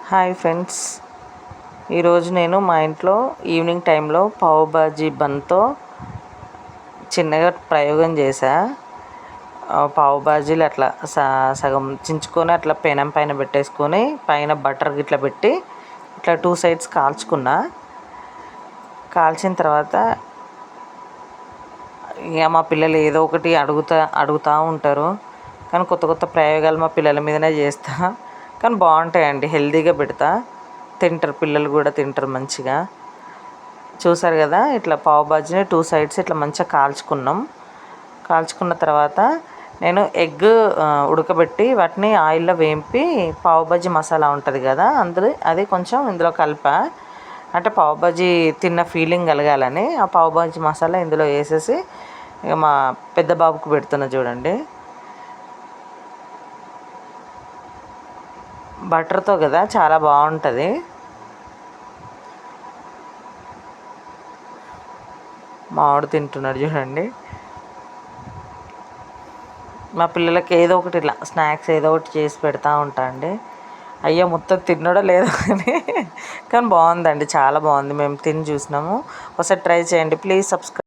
Hi friends, ఈరోజు నేను మా ఇంట్లో ఈవినింగ్ టైంలో పావు బాజీ బన్తో చిన్నగా ప్రయోగం చేశా. పావు బాజీలు అట్లా సగం చించుకొని అట్లా పెనం పైన పెట్టేసుకొని పైన బటర్ గిట్లా పెట్టి ఇట్లా 2 సైడ్స్ కాల్చుకున్నా. కాల్చిన తర్వాత ఇక మా పిల్లలు ఏదో ఒకటి అడుగుతూ ఉంటారు. కానీ కొత్త కొత్త ప్రయోగాలు మా పిల్లల మీదనే చేస్తా. కానీ బాగుంటాయండి, హెల్తీగా పెడతా, తింటారు, పిల్లలు కూడా తింటారు మంచిగా. చూసారు కదా, ఇట్లా పావు బాజీని 2 సైడ్స్ ఇట్లా మంచిగా కాల్చుకున్న తర్వాత నేను ఎగ్ ఉడకబెట్టి వాటిని ఆయిల్లో వేంపి పావు బాజీ మసాలా ఉంటుంది కదా, అది కొంచెం ఇందులో కలిపా. అంటే పావు బాజీ తిన్న ఫీలింగ్ కలగాలని ఆ పావు బాజీ మసాలా ఇందులో వేసేసి ఇక మా పెద్ద బాబుకు పెడుతున్నా చూడండి. బటర్తో కదా, చాలా బాగుంటుంది. మామిడి తింటున్నాడు చూడండి. మా పిల్లలకి ఏదో ఒకటి ఇట్లా స్నాక్స్ ఏదో ఒకటి చేసి పెడతా ఉంటా అండి. అయ్యో మొత్తం తిన్నాడో లేదో కానీ బాగుందండి, చాలా బాగుంది. మేము తిని చూసినాము. ఒకసారి ట్రై చేయండి. Please subscribe.